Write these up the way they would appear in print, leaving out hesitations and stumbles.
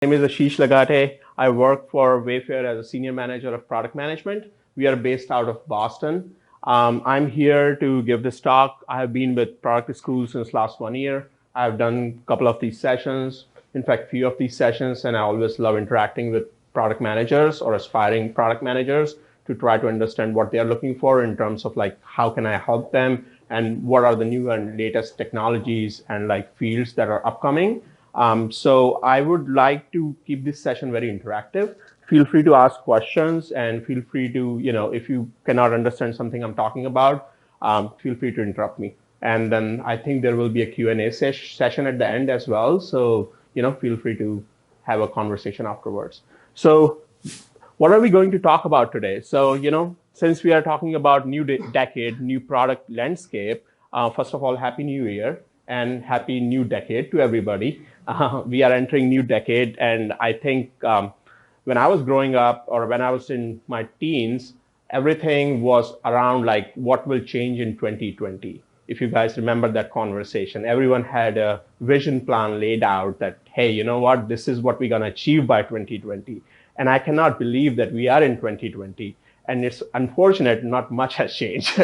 My name is Ashish Lagate. I work for Wayfair as a senior manager of product management. We are based out of Boston. I'm here to give this talk. I have been with product school since last 1 year. I've done a couple of these sessions, in fact, few of these sessions, and I always love interacting with product managers or aspiring product managers to try to understand what they're looking for in terms of like, how can I help them and what are the new and latest technologies and like fields that are upcoming. So I would like to keep this session very interactive. Feel free to ask questions and feel free to, if you cannot understand something I'm talking about, feel free to interrupt me. And then I think there will be a Q&A session at the end as well. So, feel free to have a conversation afterwards. So what are we going to talk about today? So, since we are talking about new decade, new product landscape, first of all, Happy New Year and happy new decade to everybody. We are entering new decade. And I think when I was growing up or when I was in my teens, everything was around like what will change in 2020. If you guys remember that conversation, everyone had a vision plan laid out that, hey, you know what, this is what we're going to achieve by 2020. And I cannot believe that we are in 2020. And it's unfortunate, not much has changed.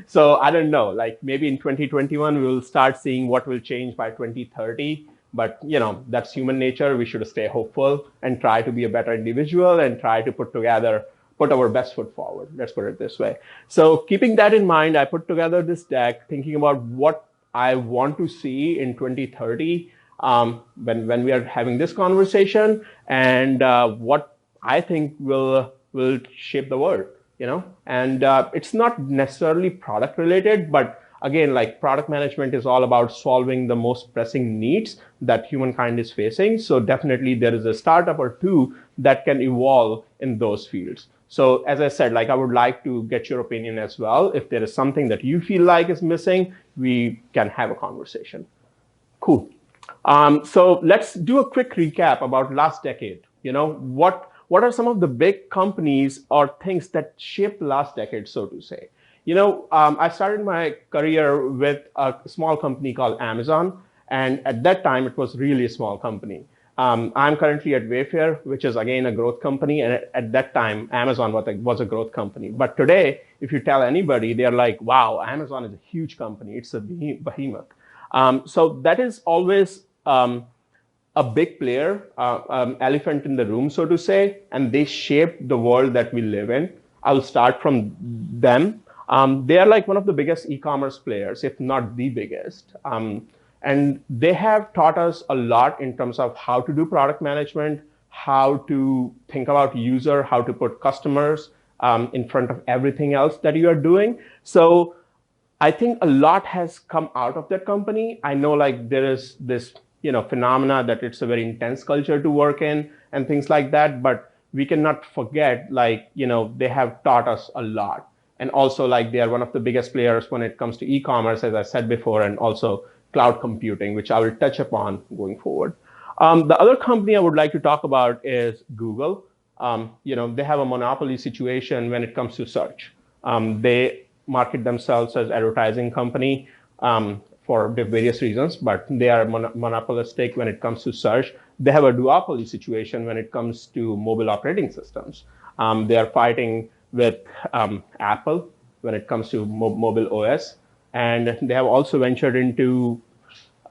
So I don't know, like maybe in 2021, we'll start seeing what will change by 2030. But, that's human nature. We should stay hopeful and try to be a better individual and try to put our best foot forward. Let's put it this way. So keeping that in mind, I put together this deck thinking about what I want to see in 2030 when we are having this conversation and what I think will shape the world, and it's not necessarily product related, but again, like product management is all about solving the most pressing needs that humankind is facing. So definitely there is a startup or two that can evolve in those fields. So as I said, like I would like to get your opinion as well. If there is something that you feel like is missing, we can have a conversation. Cool. So let's do a quick recap about last decade. What are some of the big companies or things that shaped last decade, so to say? I started my career with a small company called Amazon. And at that time, it was really a small company. I'm currently at Wayfair, which is, again, a growth company. And at that time, Amazon was a growth company. But today, if you tell anybody, they're like, wow, Amazon is a huge company. It's a behemoth. So that is always a big player, elephant in the room, so to say, and they shape the world that we live in. I'll start from them. They are like one of the biggest e-commerce players, if not the biggest. And they have taught us a lot in terms of how to do product management, how to think about user, how to put customers in front of everything else that you are doing. So I think a lot has come out of that company. I know like there is this phenomena that it's a very intense culture to work in and things like that. But we cannot forget, like, they have taught us a lot. And also, like, they are one of the biggest players when it comes to e-commerce, as I said before, and also cloud computing, which I will touch upon going forward. The other company I would like to talk about is Google. They have a monopoly situation when it comes to search. They market themselves as advertising company for various reasons, but they are monopolistic when it comes to search. They have a duopoly situation when it comes to mobile operating systems. They are fighting with Apple when it comes to mobile OS. And they have also ventured into,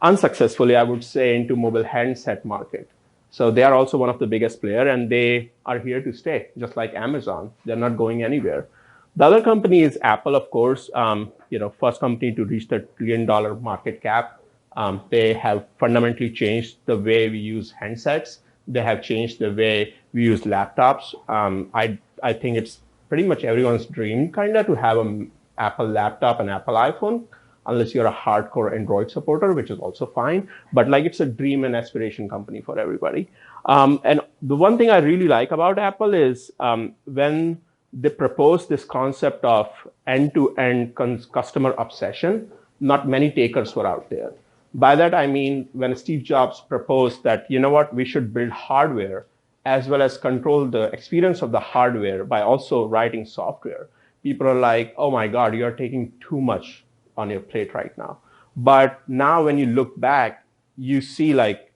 unsuccessfully, I would say, into mobile handset market. So they are also one of the biggest player, and they are here to stay, just like Amazon. They're not going anywhere. The other company is Apple, of course, first company to reach the $1 trillion market cap. They have fundamentally changed the way we use handsets. They have changed the way we use laptops. I think it's pretty much everyone's dream kind of to have an Apple laptop and Apple iPhone, unless you're a hardcore Android supporter, which is also fine. But like it's a dream and aspiration company for everybody. And the one thing I really like about Apple is when they proposed this concept of end-to-end customer obsession, not many takers were out there. By that, I mean, when Steve Jobs proposed that, we should build hardware as well as control the experience of the hardware by also writing software, people are like, oh my God, you're taking too much on your plate right now. But now when you look back, you see like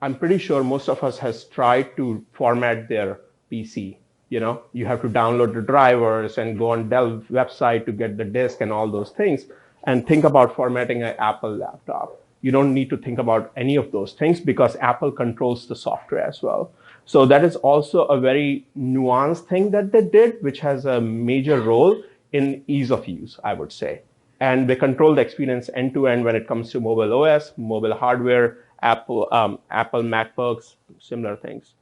I'm pretty sure most of us has tried to format their PC. You have to download the drivers and go on Dell website to get the disk and all those things. And think about formatting an Apple laptop. You don't need to think about any of those things because Apple controls the software as well. So that is also a very nuanced thing that they did, which has a major role in ease of use, I would say. And they control the experience end to end when it comes to mobile OS, mobile hardware, Apple MacBooks, similar things.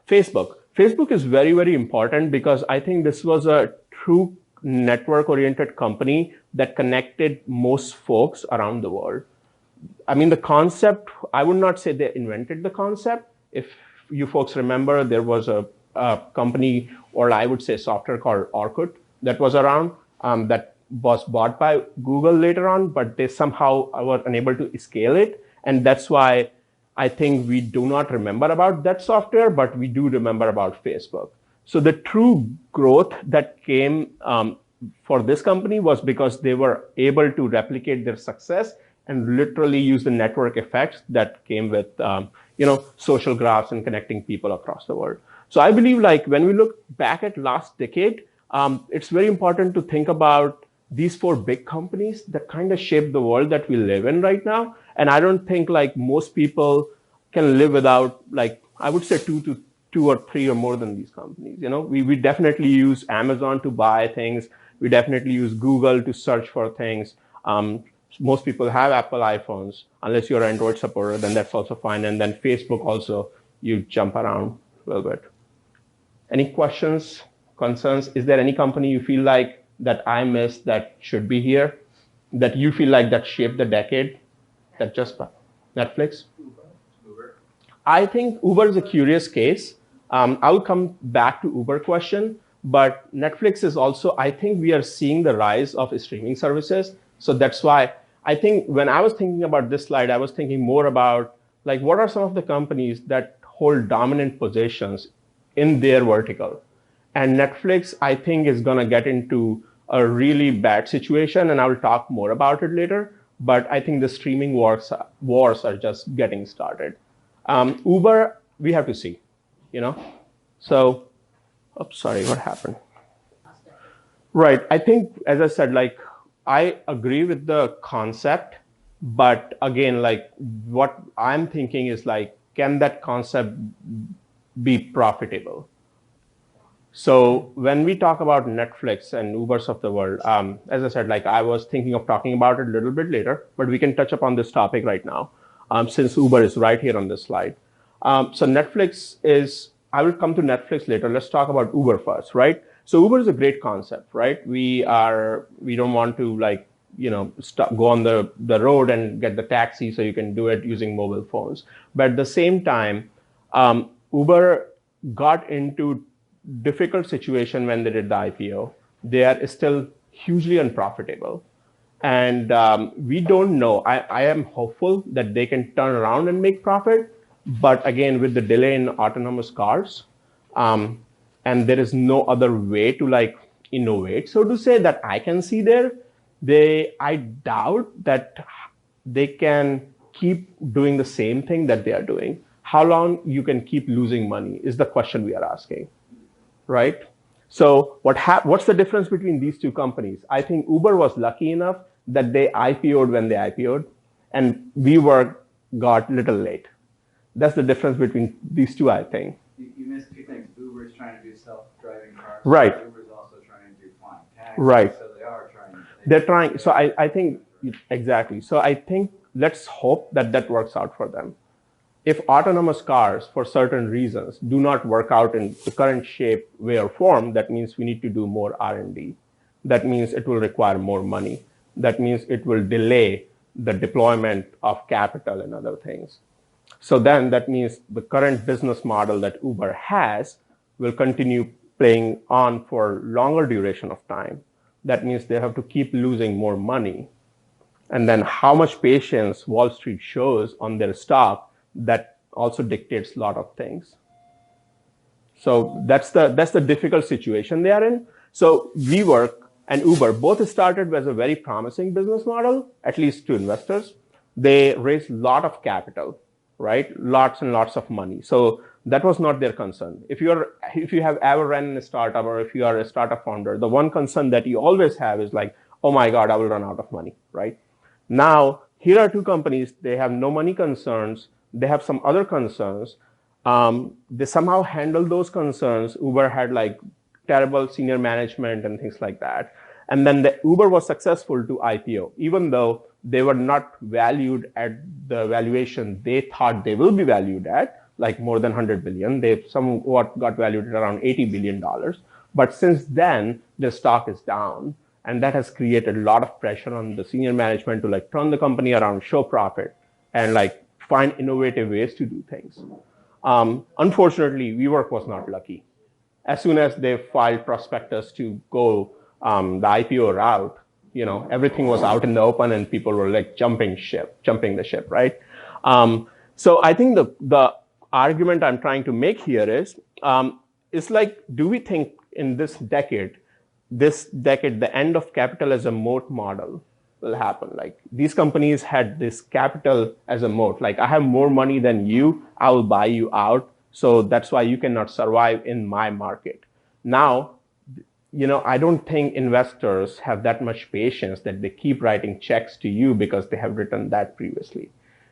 Facebook is very, very important because I think this was a true network-oriented company that connected most folks around the world. I mean, the concept, I would not say they invented the concept. If you folks remember, there was a company, or I would say software called Orkut that was around that was bought by Google later on, but they somehow were unable to scale it. And that's why I think we do not remember about that software, but we do remember about Facebook. So the true growth that came for this company was because they were able to replicate their success and literally use the network effects that came with social graphs and connecting people across the world. So I believe like when we look back at last decade, it's very important to think about these four big companies that kind of shape the world that we live in right now. And I don't think like most people can live without like, I would say two or three or more than these companies. We definitely use Amazon to buy things. We definitely use Google to search for things. Most people have Apple iPhones, unless you're an Android supporter, then that's also fine. And then Facebook also, you jump around a little bit. Any questions, concerns? Is there any company you feel like that I missed that should be here, that you feel like that shaped the decade, that just Netflix? Uber. I think Uber is a curious case. I'll come back to Uber question, but Netflix is also, I think we are seeing the rise of streaming services. So that's why I think when I was thinking about this slide, I was thinking more about like, what are some of the companies that hold dominant positions in their vertical? And Netflix, I think, is going to get into a really bad situation, and I will talk more about it later. But I think the streaming wars are just getting started. Uber, we have to see, So, oops, sorry, what happened? Right. I think, as I said, like, I agree with the concept, but again, like, what I'm thinking is like, can that concept be profitable? So when we talk about Netflix and Ubers of the world, as I said, like I was thinking of talking about it a little bit later, but we can touch upon this topic right now, since Uber is right here on this slide. So Netflix is, I will come to Netflix later. Let's talk about Uber first, right? So Uber is a great concept, right? We don't want to like, go on the road and get the taxi, so you can do it using mobile phones. But at the same time, Uber got into difficult situation when they did the IPO. They are still hugely unprofitable. And we don't know. I am hopeful that they can turn around and make profit. But again, with the delay in autonomous cars, and there is no other way to like innovate, so to say, that I can see there, I doubt that they can keep doing the same thing that they are doing. How long you can keep losing money is the question we are asking. Right? So what's the difference between these two companies? I think Uber was lucky enough that they IPO'd when they IPO'd, and we got a little late. That's the difference between these two, I think. You missed two things. Uber is trying to do self-driving cars. Right. Uber is also trying to do flying taxis. Right. So they are trying. They're trying. So I think, exactly. So I think let's hope that works out for them. If autonomous cars, for certain reasons, do not work out in the current shape, way, or form, that means we need to do more R&D. That means it will require more money. That means it will delay the deployment of capital and other things. So then that means the current business model that Uber has will continue playing on for longer duration of time. That means they have to keep losing more money. And then how much patience Wall Street shows on their stock, that also dictates a lot of things. So that's the difficult situation they are in. So WeWork and Uber both started as a very promising business model, at least to investors. They raised a lot of capital. right? Lots and lots of money. So that was not their concern. If you have ever ran a startup, or if you are a startup founder, the one concern that you always have is like, oh my God, I will run out of money, right? Now, here are two companies. They have no money concerns. They have some other concerns. They somehow handle those concerns. Uber had like terrible senior management and things like that. And then the Uber was successful to IPO, even though they were not valued at the valuation they thought they will be valued at, like more than 100 billion. They somewhat got valued at around $80 billion. But since then, the stock is down. And that has created a lot of pressure on the senior management to like turn the company around, show profit, and like find innovative ways to do things. Unfortunately, WeWork was not lucky. As soon as they filed prospectus to go the IPO route, everything was out in the open and people were like jumping the ship, right? So I think the argument I'm trying to make here is, it's like, do we think in this decade, the end of capital as a moat model will happen? Like, these companies had this capital as a moat. Like, I have more money than you, I will buy you out. So that's why you cannot survive in my market. Now, I don't think investors have that much patience that they keep writing checks to you because they have written that previously.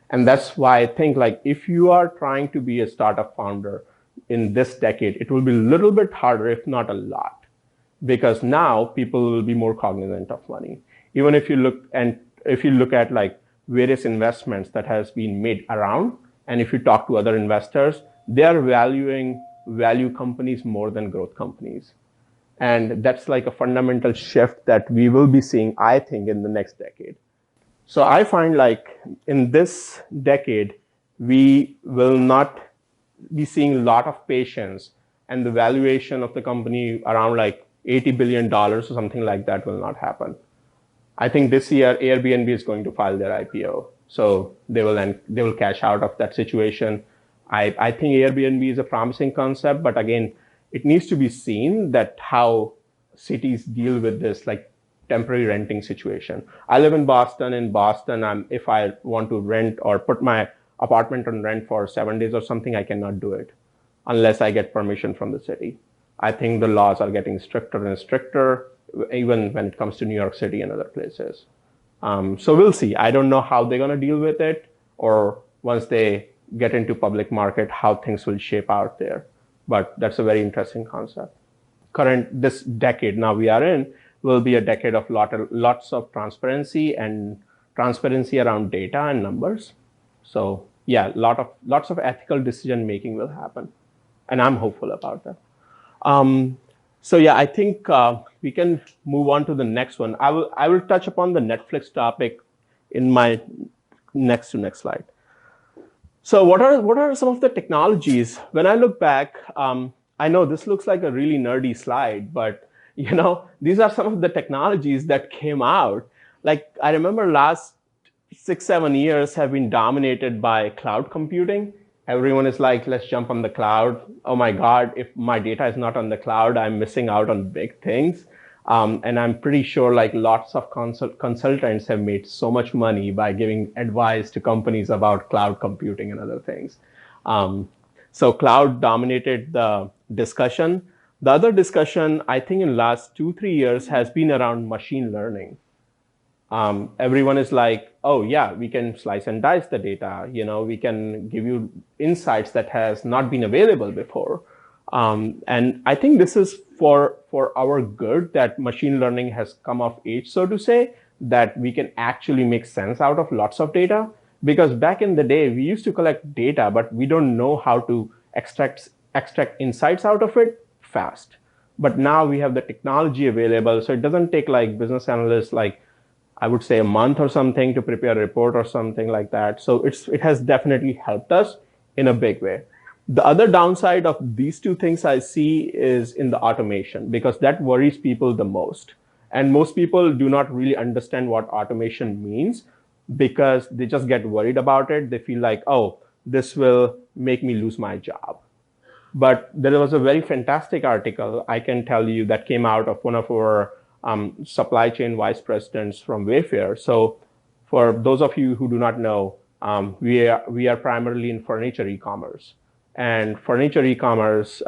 And that's why I think, like, if you are trying to be a startup founder in this decade, it will be a little bit harder, if not a lot, because now people will be more cognizant of money. Even if you look at like various investments that has been made around, and if you talk to other investors, they are valuing value companies more than growth companies. And that's like a fundamental shift that we will be seeing, I think, in the next decade. So I find like in this decade, we will not be seeing a lot of patience, and the valuation of the company around like $80 billion or something like that will not happen. I think this year Airbnb is going to file their IPO, so they will cash out of that situation. I think Airbnb is a promising concept, but again, it needs to be seen that how cities deal with this like temporary renting situation. I live in Boston. In Boston, if I want to rent or put my apartment on rent for 7 days or something, I cannot do it unless I get permission from the city. I think the laws are getting stricter and stricter, even when it comes to New York City and other places. So we'll see. I don't know how they're going to deal with it, or once they get into public market, how things will shape out there. But that's a very interesting concept. This decade now we are in will be a decade of lots of transparency and transparency around data and numbers. So yeah, lots of ethical decision making will happen, and I'm hopeful about that. So yeah, I think we can move on to the next one. I will touch upon the Netflix topic in my next slide. So what are some of the technologies? When I look back, I know this looks like a really nerdy slide, but these are some of the technologies that came out. Like, I remember last 6-7 years have been dominated by cloud computing. Everyone is like, let's jump on the cloud. Oh my God, if my data is not on the cloud, I'm missing out on big things. And I'm pretty sure like lots of consultants have made so much money by giving advice to companies about cloud computing and other things. So cloud dominated the discussion. The other discussion, I think in last 2-3 years, has been around machine learning. Everyone is like, oh yeah, we can slice and dice the data. We can give you insights that has not been available before. And I think this is for our good, that machine learning has come of age, so to say, that we can actually make sense out of lots of data. Because back in the day, we used to collect data, but we don't know how to extract insights out of it fast. But now we have the technology available, so it doesn't take like business analysts like, I would say, a month or something to prepare a report or something like that. So it has definitely helped us in a big way. The other downside of these two things I see is in the automation, because that worries people the most. And most people do not really understand what automation means, because they just get worried about it. They feel like, oh, this will make me lose my job. But there was a very fantastic article, I can tell you, that came out of one of our supply chain vice presidents from Wayfair. So for those of you who do not know, We are primarily in furniture e-commerce, and furniture e-commerce,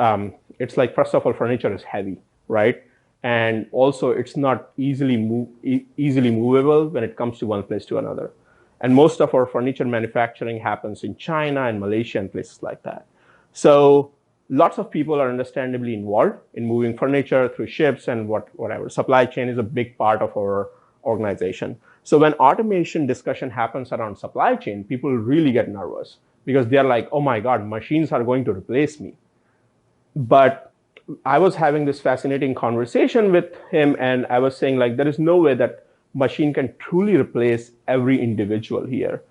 it's like, first of all, furniture is heavy, right? And also it's not easily movable when it comes to one place to another. And most of our furniture manufacturing happens in China and Malaysia and places like that. So lots of people are understandably involved in moving furniture through ships and whatever. Supply chain is a big part of our organization. So when automation discussion happens around supply chain, people really get nervous because they're like, oh my God, machines are going to replace me. But I was having this fascinating conversation with him, and I was saying, like, there is no way that machine can truly replace every individual here.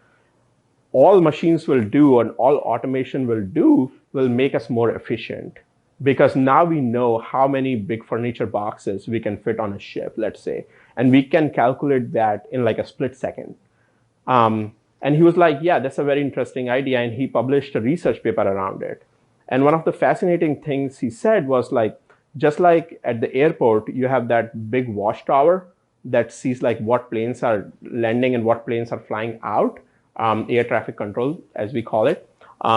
All machines will do and all automation will do will make us more efficient, because now we know how many big furniture boxes we can fit on a ship, let's say, and we can calculate that in like a split second. And he was like, yeah, that's a very interesting idea. And he published a research paper around it. And one of the fascinating things he said was, like, just like at the airport, you have that big watchtower that sees like what planes are landing and what planes are flying out, air traffic control, as we call it.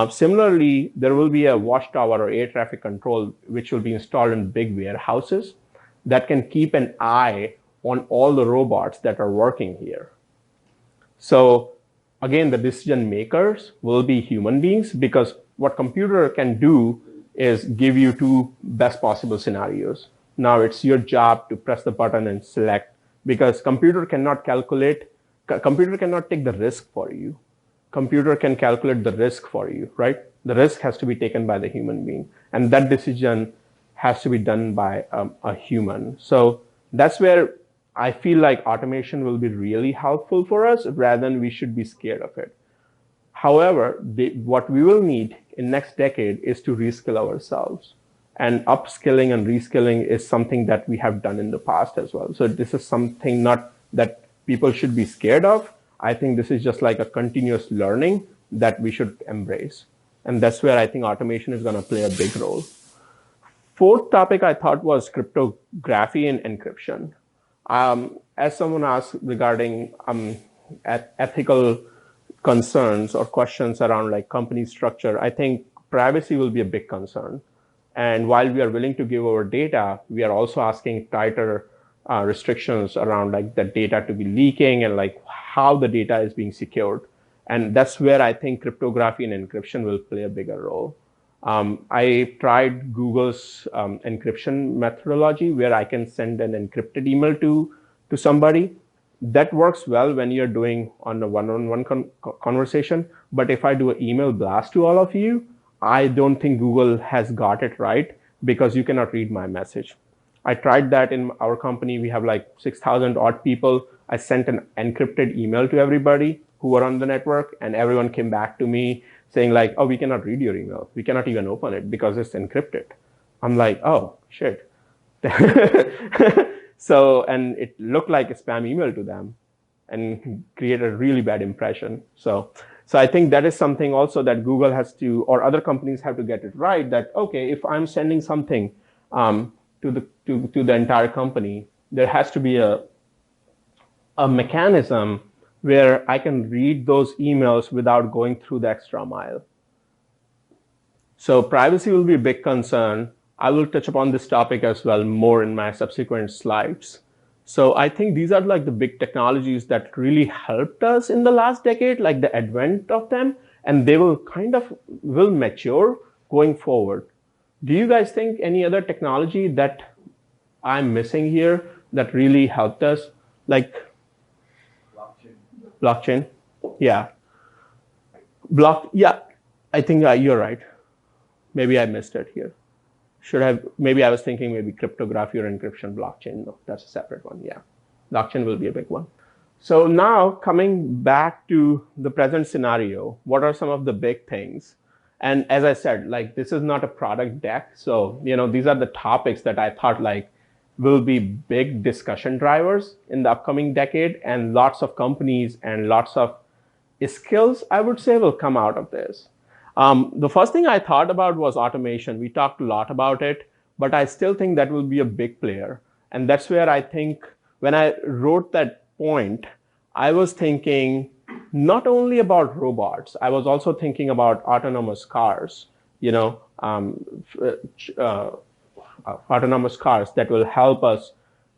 Similarly, there will be a watchtower or air traffic control, which will be installed in big warehouses that can keep an eye on all the robots that are working here. So again, the decision makers will be human beings, because what computer can do is give you two best possible scenarios. Now it's your job to press the button and select, because computer cannot take the risk for you. Computer can calculate the risk for you, right? The risk has to be taken by the human being, and that decision has to be done by a human. So that's where I feel like automation will be really helpful for us, rather than we should be scared of it. However, what we will need in next decade is to reskill ourselves. And upskilling and reskilling is something that we have done in the past as well. So this is something not that people should be scared of. I think this is just like a continuous learning that we should embrace. And that's where I think automation is going to play a big role. Fourth topic I thought was cryptography and encryption. As someone asked regarding ethical concerns or questions around like company structure, I think privacy will be a big concern. And while we are willing to give our data, we are also asking tighter restrictions around like the data to be leaking and like how the data is being secured. And that's where I think cryptography and encryption will play a bigger role. I tried Google's encryption methodology, where I can send an encrypted email to somebody. That works well when you're doing on a one-on-one conversation. But if I do an email blast to all of you, I don't think Google has got it right, because you cannot read my message. I tried that in our company. We have like 6,000 odd people. I sent an encrypted email to everybody who were on the network, and everyone came back to me saying like, oh, we cannot read your email. We cannot even open it because it's encrypted. I'm like, oh, shit. So, and it looked like a spam email to them and created a really bad impression. So I think that is something also that Google has to, or other companies have to get it right, that, okay, if I'm sending something to the entire company, there has to be a mechanism where I can read those emails without going through the extra mile. So privacy will be a big concern. I will touch upon this topic as well more in my subsequent slides. So I think these are like the big technologies that really helped us in the last decade, like the advent of them, and they will will mature going forward. Do you guys think any other technology that I'm missing here that really helped us? Like blockchain? Yeah. Yeah, I think you're right. Maybe I missed it here. Maybe I was thinking maybe cryptography or encryption. Blockchain, no, that's a separate one. Yeah, blockchain will be a big one. So now coming back to the present scenario, what are some of the big things? And as I said, like, this is not a product deck. So, these are the topics that I thought like will be big discussion drivers in the upcoming decade, and lots of companies and lots of skills, I would say, will come out of this. The first thing I thought about was automation. We talked a lot about it, but I still think that will be a big player. And that's where I think when I wrote that point, I was thinking not only about robots, I was also thinking about autonomous cars, you know, autonomous cars that will help us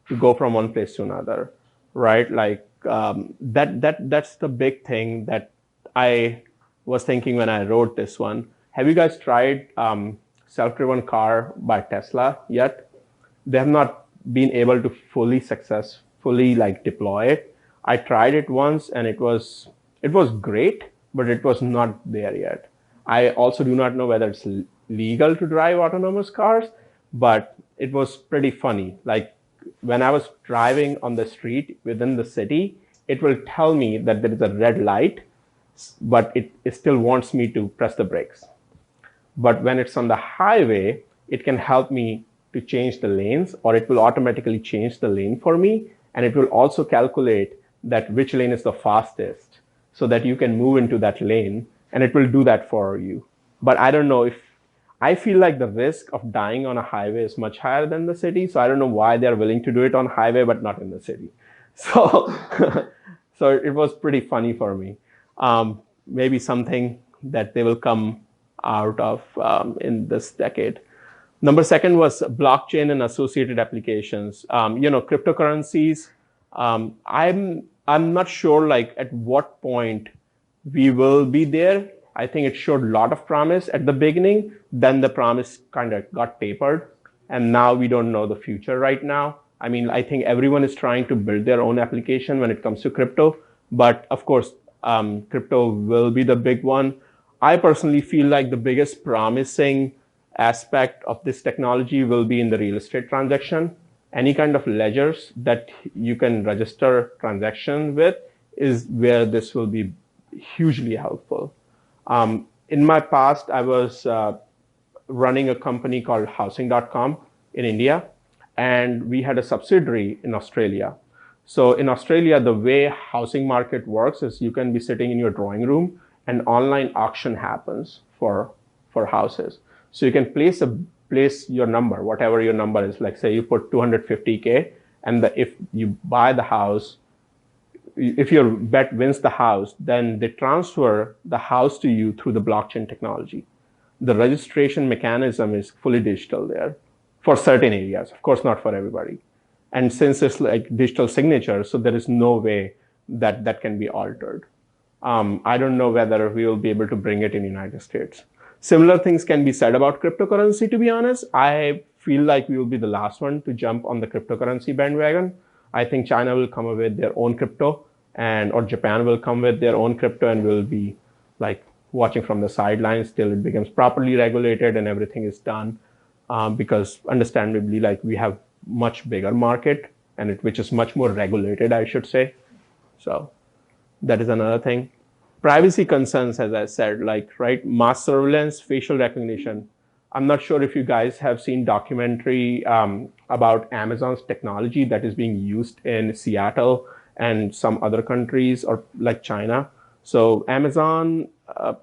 to go from one place to another, right? Like that's the big thing that I was thinking when I wrote this one. Have you guys tried self-driven car by Tesla yet? They have not been able to fully like deploy it. I tried it once and it was great, but it was not there yet. I also do not know whether it's legal to drive autonomous cars, but it was pretty funny. Like when I was driving on the street within the city, it will tell me that there is a red light, but it still wants me to press the brakes. But when it's on the highway, it can help me to change the lanes, or it will automatically change the lane for me. And it will also calculate that which lane is the fastest so that you can move into that lane, and it will do that for you. But I don't know if I feel like the risk of dying on a highway is much higher than the city. So I don't know why they're willing to do it on highway, but not in the city. So, so it was pretty funny for me. Maybe something that they will come out of in this decade. Number second was blockchain and associated applications. Cryptocurrencies. I'm not sure like at what point we will be there. I think it showed a lot of promise at the beginning. Then the promise kind of got tapered, and now we don't know the future right now. I mean, I think everyone is trying to build their own application when it comes to crypto, but of course, crypto will be the big one. I personally feel like the biggest promising aspect of this technology will be in the real estate transaction. Any kind of ledgers that you can register transaction with is where this will be hugely helpful. In my past, I was running a company called housing.com in India, and we had a subsidiary in Australia. So in Australia, the way housing market works is you can be sitting in your drawing room, and online auction happens for houses. So you can place your number, whatever your number is. Like say you put 250K, and if you buy the house, if your bet wins the house, then they transfer the house to you through the blockchain technology. The registration mechanism is fully digital there for certain areas, of course, not for everybody. And since it's like digital signature, so there is no way that can be altered. I don't know whether we will be able to bring it in the United States. Similar things can be said about cryptocurrency, to be honest. I feel like we will be the last one to jump on the cryptocurrency bandwagon. I think China will come up with their own crypto, or Japan will come with their own crypto, and we'll be like watching from the sidelines till it becomes properly regulated and everything is done. Because understandably, like we have much bigger market, and which is much more regulated, I should say. So that is another thing. Privacy concerns, as I said, like, right, mass surveillance, facial recognition. I'm not sure if you guys have seen documentary about Amazon's technology that is being used in Seattle and some other countries, or like China. So Amazon,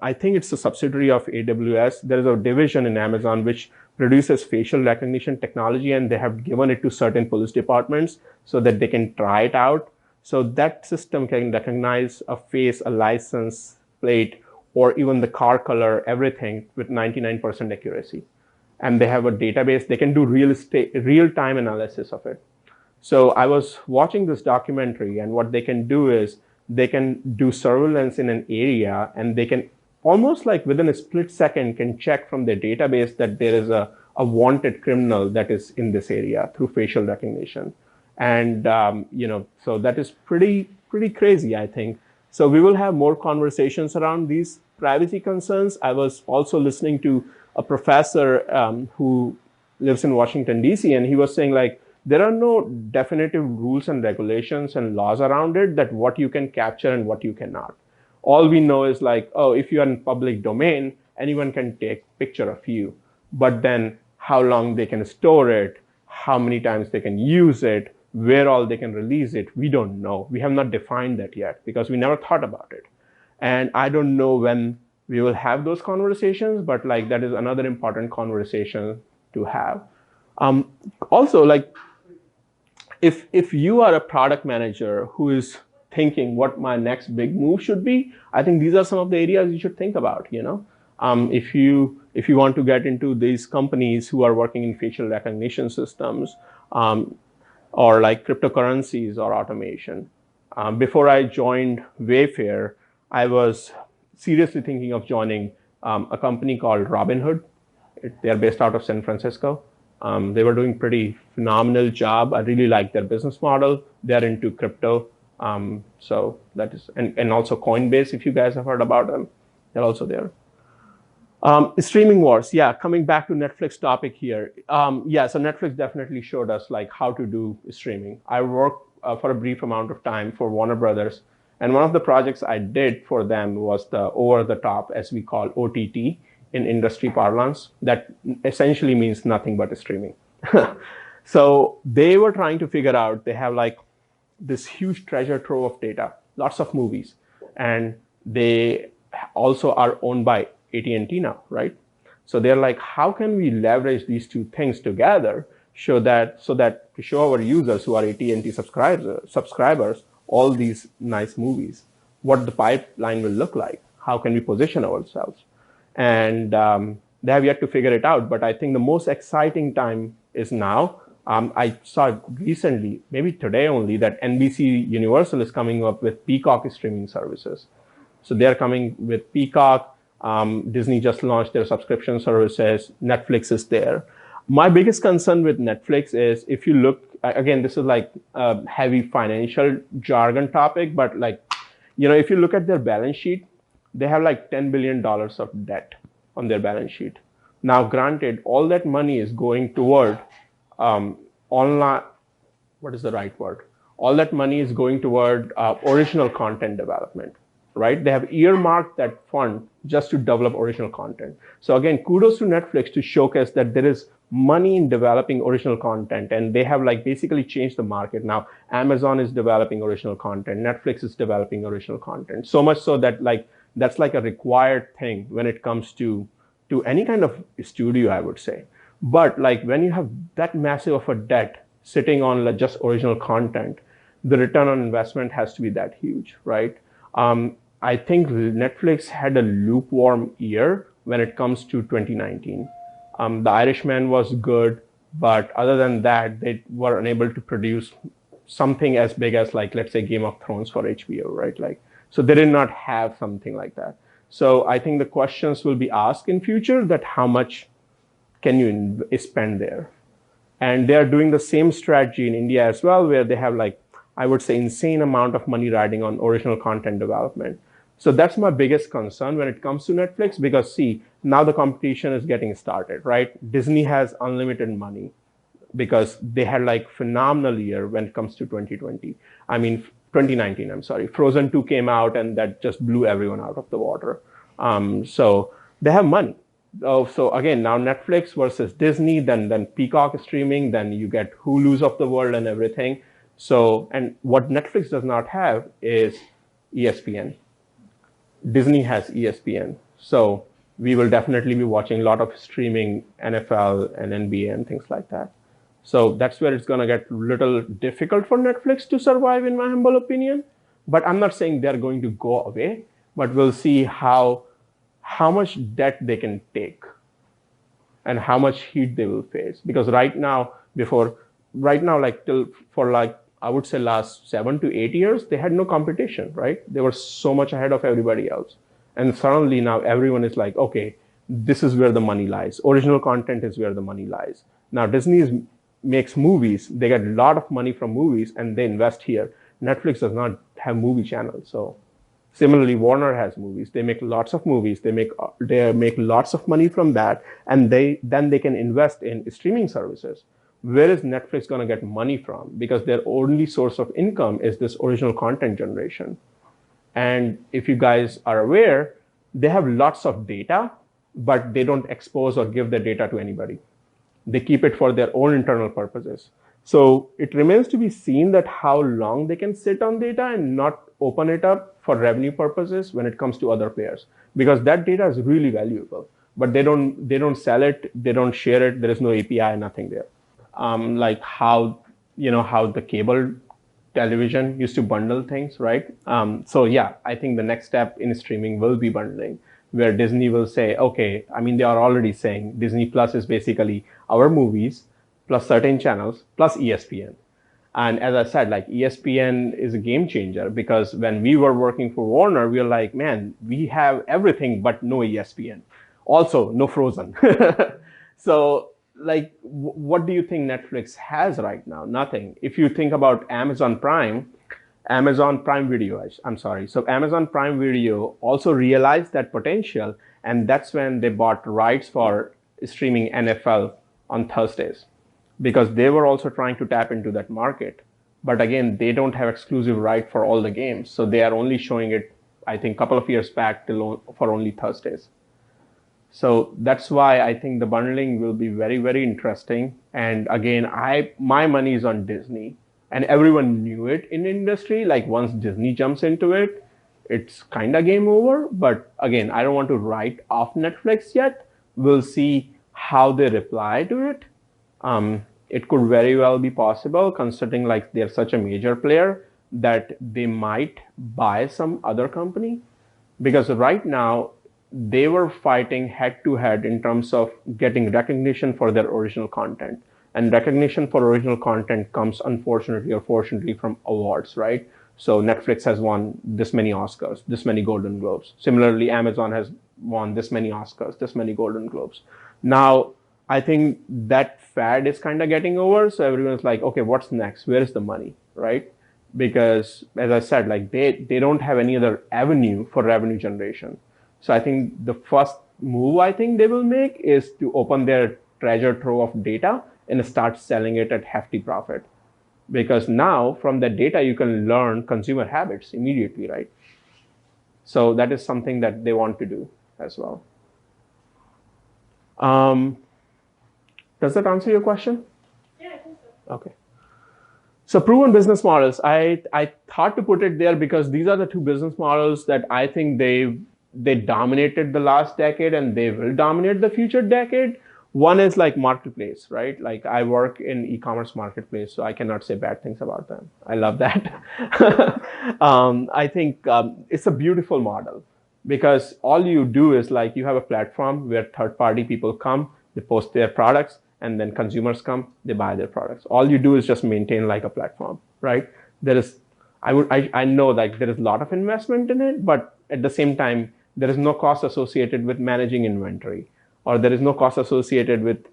I think it's a subsidiary of AWS. There is a division in Amazon which produces facial recognition technology, and they have given it to certain police departments so that they can try it out. So that system can recognize a face, a license plate, or even the car color, everything with 99% accuracy. And they have a database. They can do real-time analysis of it. So I was watching this documentary, and what they can do is they can do surveillance in an area, and they can almost like within a split second can check from their database that there is a wanted criminal that is in this area through facial recognition. And, so that is pretty crazy, I think. So we will have more conversations around these privacy concerns. I was also listening to a professor who lives in Washington, D.C., and he was saying like, there are no definitive rules and regulations and laws around it that what you can capture and what you cannot. All we know is like, oh, if you are in public domain, anyone can take a picture of you. But then how long they can store it, how many times they can use it, where all they can release it, we don't know. We have not defined that yet because we never thought about it. And I don't know when we will have those conversations, but like that is another important conversation to have. Also, like if you are a product manager who is thinking what my next big move should be, I think these are some of the areas you should think about. If you want to get into these companies who are working in facial recognition systems, or like cryptocurrencies or automation. Before I joined Wayfair, I was seriously thinking of joining a company called Robinhood. They're based out of San Francisco. They were doing pretty phenomenal job. I really like their business model. They're into crypto. So that is, and also Coinbase, if you guys have heard about them, they're also there. Streaming wars, yeah. Coming back to Netflix topic here, yeah. So Netflix definitely showed us like how to do streaming. I worked for a brief amount of time for Warner Brothers, and one of the projects I did for them was the over-the-top, as we call OTT in industry parlance. That essentially means nothing but streaming. So they were trying to figure out. They have like this huge treasure trove of data, lots of movies, and they also are owned by AT&T now, right? So they're like, how can we leverage these two things together so that to show our users who are AT&T subscribers all these nice movies, what the pipeline will look like, how can we position ourselves? And they have yet to figure it out. But I think the most exciting time is now. I saw recently, maybe today only, that NBC Universal is coming up with Peacock streaming services. So they're coming with Peacock. Disney just launched their subscription services. Netflix is there. My biggest concern with Netflix is, if you look, again, this is like a heavy financial jargon topic, but like, if you look at their balance sheet, they have like $10 billion of debt on their balance sheet. Now, granted, all that money is going toward online, what is the right word? All that money is going toward original content development, right? They have earmarked that fund just to develop original content. So again, kudos to Netflix to showcase that there is money in developing original content, and they have like basically changed the market. Now, Amazon is developing original content, Netflix is developing original content. So much so that like that's like a required thing when it comes to any kind of studio, I would say. But like when you have that massive of a debt sitting on like just original content, the return on investment has to be that huge, right? I think Netflix had a lukewarm year when it comes to 2019. The Irishman was good, but other than that, they were unable to produce something as big as like, let's say, Game of Thrones for HBO, right? Like, so they did not have something like that. So I think the questions will be asked in future that how much can you spend there? And they are doing the same strategy in India as well, where they have like, I would say, insane amount of money riding on original content development. So that's my biggest concern when it comes to Netflix, because see, now the competition is getting started, right? Disney has unlimited money because they had like phenomenal year when it comes to 2020. I mean, 2019, I'm sorry. Frozen 2 came out and that just blew everyone out of the water. So they have money. So again, now Netflix versus Disney, then Peacock streaming, then you get Hulu's of the world and everything. So, and what Netflix does not have is ESPN. Disney has ESPN. So we will definitely be watching a lot of streaming NFL and NBA and things like that. So that's where it's going to get a little difficult for Netflix to survive, in my humble opinion. But I'm not saying they're going to go away, but we'll see how much debt they can take and how much heat they will face. Because right now, like for like, I would say last 7 to 8 years, they had no competition, right? They were so much ahead of everybody else. And suddenly now everyone is like, okay, this is where the money lies. Original content is where the money lies. Now Disney makes movies. They get a lot of money from movies and they invest here. Netflix does not have movie channels. So similarly, Warner has movies. They make lots of movies. They make lots of money from that. And then they can invest in streaming services. Where is Netflix going to get money from? Because their only source of income is this original content generation. And if you guys are aware, they have lots of data, but they don't expose or give the data to anybody. They keep it for their own internal purposes. So it remains to be seen that how long they can sit on data and not open it up for revenue purposes when it comes to other players, because that data is really valuable, but they don't sell it. They don't share it. There is no API, nothing there. Like how the cable television used to bundle things, right? So yeah, I think the next step in streaming will be bundling, where Disney will say, okay, I mean, they are already saying Disney Plus is basically our movies plus certain channels plus ESPN. And as I said, like ESPN is a game changer because when we were working for Warner, we were like, man, we have everything but no ESPN. Also, no Frozen. So, like, what do you think Netflix has right now? Nothing. If you think about Amazon Prime Video, I'm sorry. So Amazon Prime Video also realized that potential, and that's when they bought rights for streaming NFL on Thursdays because they were also trying to tap into that market. But again, they don't have exclusive right for all the games. So they are only showing it, I think, a couple of years back for only Thursdays. So that's why I think the bundling will be very, very interesting. And again, my money is on Disney. And everyone knew it in the industry. Like once Disney jumps into it, it's kind of game over. But again, I don't want to write off Netflix yet. We'll see how they reply to it. It could very well be possible, considering like they're such a major player, that they might buy some other company. Because right now, they were fighting head to head in terms of getting recognition for their original content. And recognition for original content comes, unfortunately or fortunately, from awards, right? So Netflix has won this many Oscars, this many Golden Globes. Similarly, Amazon has won this many Oscars, this many Golden Globes. Now, I think that fad is kind of getting over. So everyone's like, okay, what's next? Where is the money, right? Because as I said, like they don't have any other avenue for revenue generation. So I think the first move I think they will make is to open their treasure trove of data and start selling it at hefty profit. Because now from that data, you can learn consumer habits immediately, right? So that is something that they want to do as well. Does that answer your question? Yeah, I think so. Okay. So proven business models, I thought to put it there because these are the two business models that I think they dominated the last decade and they will dominate the future decade. One is like marketplace, right? Like I work in e-commerce marketplace, so I cannot say bad things about them. I love that. I think it's a beautiful model because all you do is like you have a platform where third-party people come, they post their products, and then consumers come, they buy their products. All you do is just maintain like a platform, right? I know like there is a lot of investment in it, but at the same time, there is no cost associated with managing inventory, or there is no cost associated with,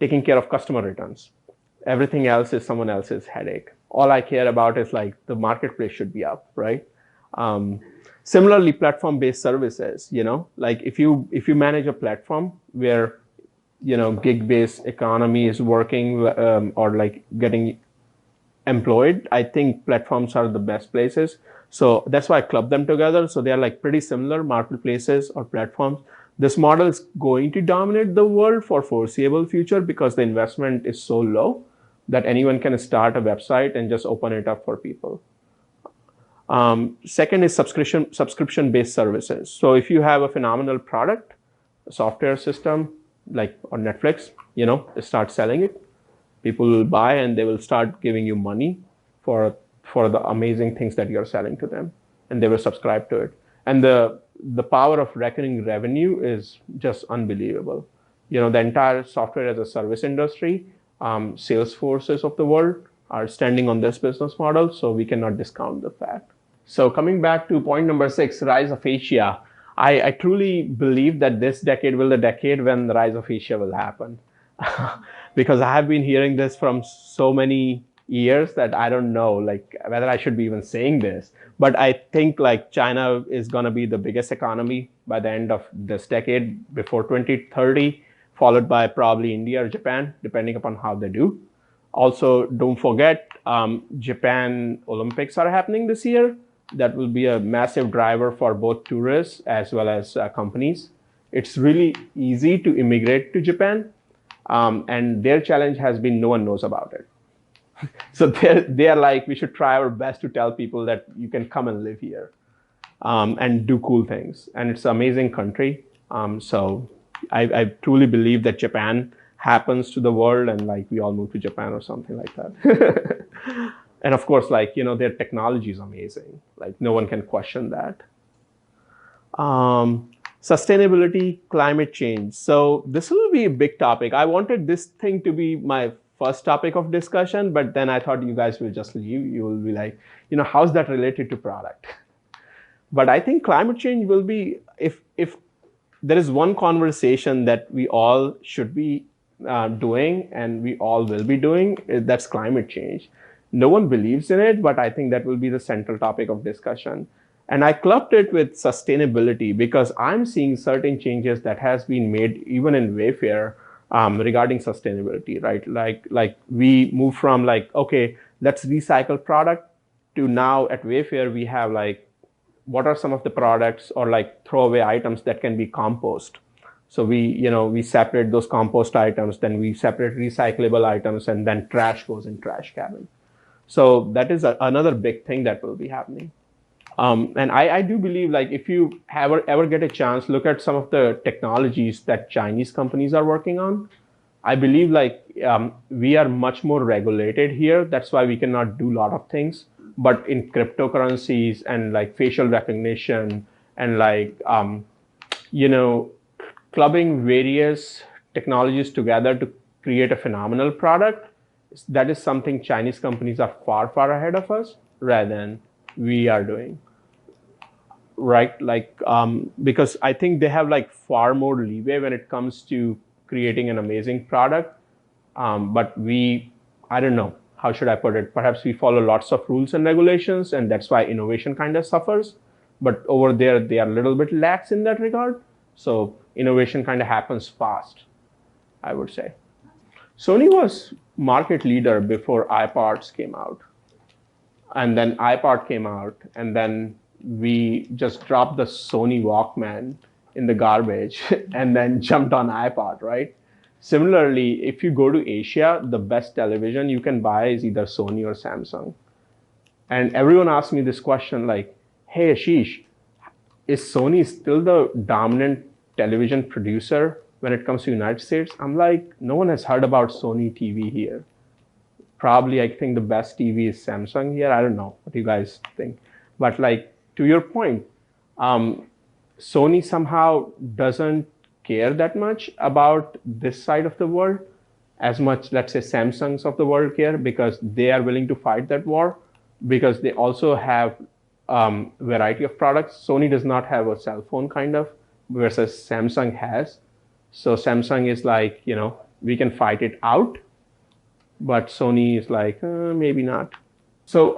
taking care of customer returns. Everything else is someone else's headache. All I care about is like the marketplace should be up, right? Similarly, platform-based services, like if you manage a platform where gig-based economy is working or like getting employed, I think platforms are the best places. So that's why I club them together. So they are like pretty similar marketplaces or platforms. This model is going to dominate the world for foreseeable future because the investment is so low that anyone can start a website and just open it up for people. Second is subscription-based services. So if you have a phenomenal product, a software system, like on Netflix, start selling it. People will buy and they will start giving you money for the amazing things that you're selling to them, and they will subscribe to it. And the power of recurring revenue is just unbelievable. The entire software as a service industry, sales forces of the world are standing on this business model, so we cannot discount the fact. So coming back to point number 6, rise of Asia. I truly believe that this decade will be the decade when the rise of Asia will happen. Because I have been hearing this from so many years that I don't know like whether I should be even saying this. But I think like China is going to be the biggest economy by the end of this decade before 2030, followed by probably India or Japan, depending upon how they do. Also, don't forget, Japan Olympics are happening this year. That will be a massive driver for both tourists as well as companies. It's really easy to immigrate to Japan, and their challenge has been no one knows about it. So they're like, we should try our best to tell people that you can come and live here and do cool things. And it's an amazing country. So I truly believe that Japan happens to the world and like we all move to Japan or something like that. And of course, like, their technology is amazing. Like, no one can question that. Sustainability, climate change. So this will be a big topic. I wanted this thing to be my first topic of discussion, but then I thought you guys will just leave. You will be like, how's that related to product? But I think climate change will be, if there is one conversation that we all should be doing and we all will be doing, that's climate change. No one believes in it, but I think that will be the central topic of discussion. And I clubbed it with sustainability because I'm seeing certain changes that has been made even in Wayfair regarding sustainability, right? Like we move from like, okay, let's recycle product to now at Wayfair, we have like, what are some of the products or like throwaway items that can be compost? So we separate those compost items, then we separate recyclable items, and then trash goes in trash cabin. So that is another big thing that will be happening. And I do believe, like, if you ever get a chance, look at some of the technologies that Chinese companies are working on. I believe, like, we are much more regulated here. That's why we cannot do a lot of things. But in cryptocurrencies and like facial recognition and like, clubbing various technologies together to create a phenomenal product, that is something Chinese companies are far, far ahead of us rather than we are doing. Right? Like, because I think they have like far more leeway when it comes to creating an amazing product. But I don't know, how should I put it? Perhaps we follow lots of rules and regulations, and that's why innovation kind of suffers. But over there, they are a little bit lax in that regard. So innovation kind of happens fast, I would say. Sony was market leader before iPods came out. And then iPod came out, and then we just dropped the Sony Walkman in the garbage and then jumped on iPod, right? Similarly, if you go to Asia, the best television you can buy is either Sony or Samsung. And everyone asks me this question like, hey, Ashish, is Sony still the dominant television producer when it comes to United States? I'm like, no one has heard about Sony TV here. Probably, I think the best TV is Samsung here. I don't know what you guys think. But like, to your point, Sony somehow doesn't care that much about this side of the world as much, let's say, Samsungs of the world care, because they are willing to fight that war because they also have variety of products. Sony does not have a cell phone kind of, versus Samsung has. So Samsung is like, we can fight it out, but Sony is like, maybe not. So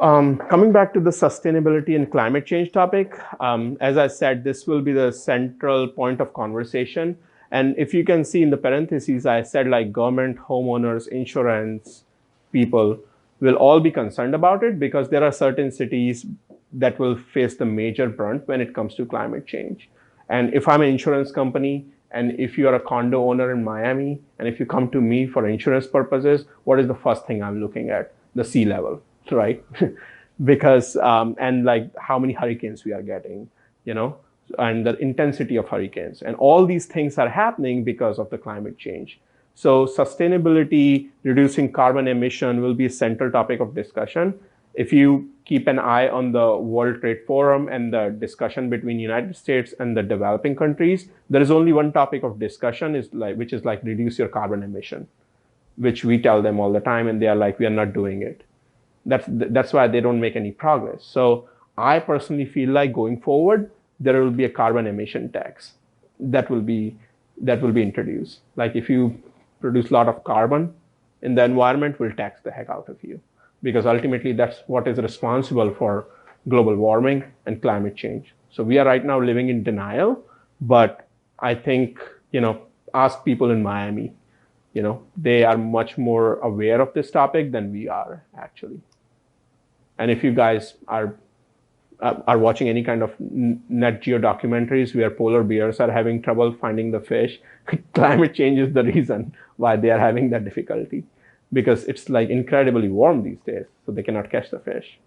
coming back to the sustainability and climate change topic, as I said, this will be the central point of conversation. And if you can see in the parentheses, I said like government, homeowners, insurance people will all be concerned about it because there are certain cities that will face the major brunt when it comes to climate change. And if I'm an insurance company, and if you are a condo owner in Miami, and if you come to me for insurance purposes, what is the first thing I'm looking at? The sea level, right? Because, and like how many hurricanes we are getting, and the intensity of hurricanes. And all these things are happening because of the climate change. So sustainability, reducing carbon emission will be a central topic of discussion. If you keep an eye on the World Trade Forum and the discussion between United States and the developing countries, there is only one topic of discussion, which is like reduce your carbon emission, which we tell them all the time, and they are like, we are not doing it. That's why they don't make any progress. So I personally feel like going forward, there will be a carbon emission tax that will be introduced. Like if you produce a lot of carbon in the environment, we'll tax the heck out of you. Because ultimately that's what is responsible for global warming and climate change. So we are right now living in denial, but I think, ask people in Miami, they are much more aware of this topic than we are actually. And if you guys are watching any kind of Net Geo documentaries where polar bears are having trouble finding the fish, climate change is the reason why they are having that difficulty. Because it's like incredibly warm these days, so they cannot catch the fish.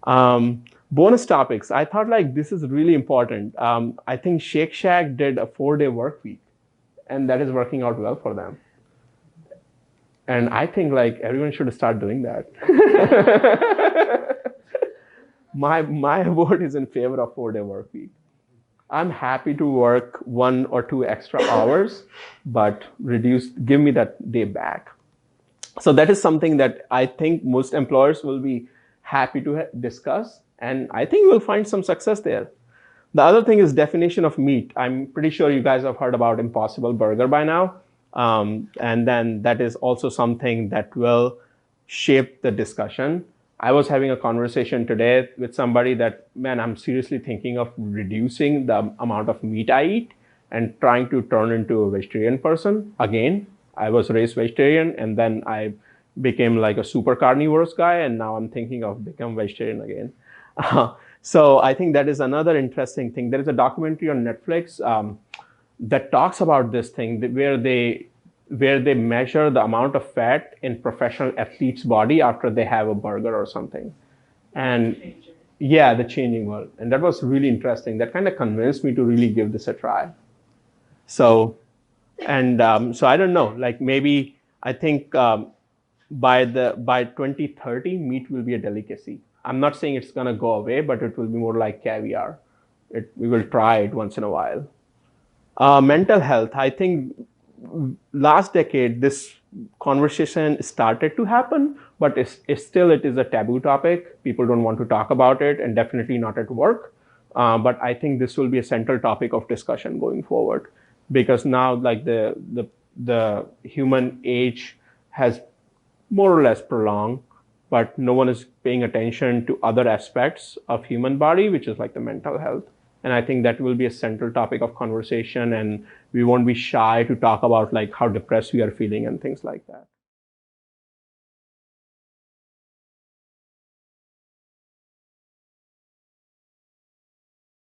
Bonus topics. I thought like this is really important. I think Shake Shack did a 4-day work week, and that is working out well for them. And I think like everyone should start doing that. My vote is in favor of 4-day work week. I'm happy to work 1 or 2 extra hours, but give me that day back. So that is something that I think most employers will be happy to discuss, and I think we'll find some success there. The other thing is definition of meat. I'm pretty sure you guys have heard about Impossible Burger by now. And then that is also something that will shape the discussion. I was having a conversation today with somebody that, man, I'm seriously thinking of reducing the amount of meat I eat and trying to turn into a vegetarian person. Again, I was raised vegetarian and then I became like a super carnivorous guy, and now I'm thinking of become vegetarian again. So I think that is another interesting thing. There is a documentary on Netflix that talks about this thing where they measure the amount of fat in professional athletes' body after they have a burger or something. And yeah, the changing world. And that was really interesting. That kind of convinced me to really give this a try. So, and so I don't know, like maybe I think by 2030, meat will be a delicacy. I'm not saying it's going to go away, but it will be more like caviar. We will try it once in a while. Mental health. I think last decade this conversation started to happen, but it is a taboo topic. People don't want to talk about it, and definitely not at work. But I think this will be a central topic of discussion going forward, because now like the human age has more or less prolonged, but no one is paying attention to other aspects of human body, which is like the mental health. And I think that will be a central topic of conversation, and we won't be shy to talk about like how depressed we are feeling and things like that.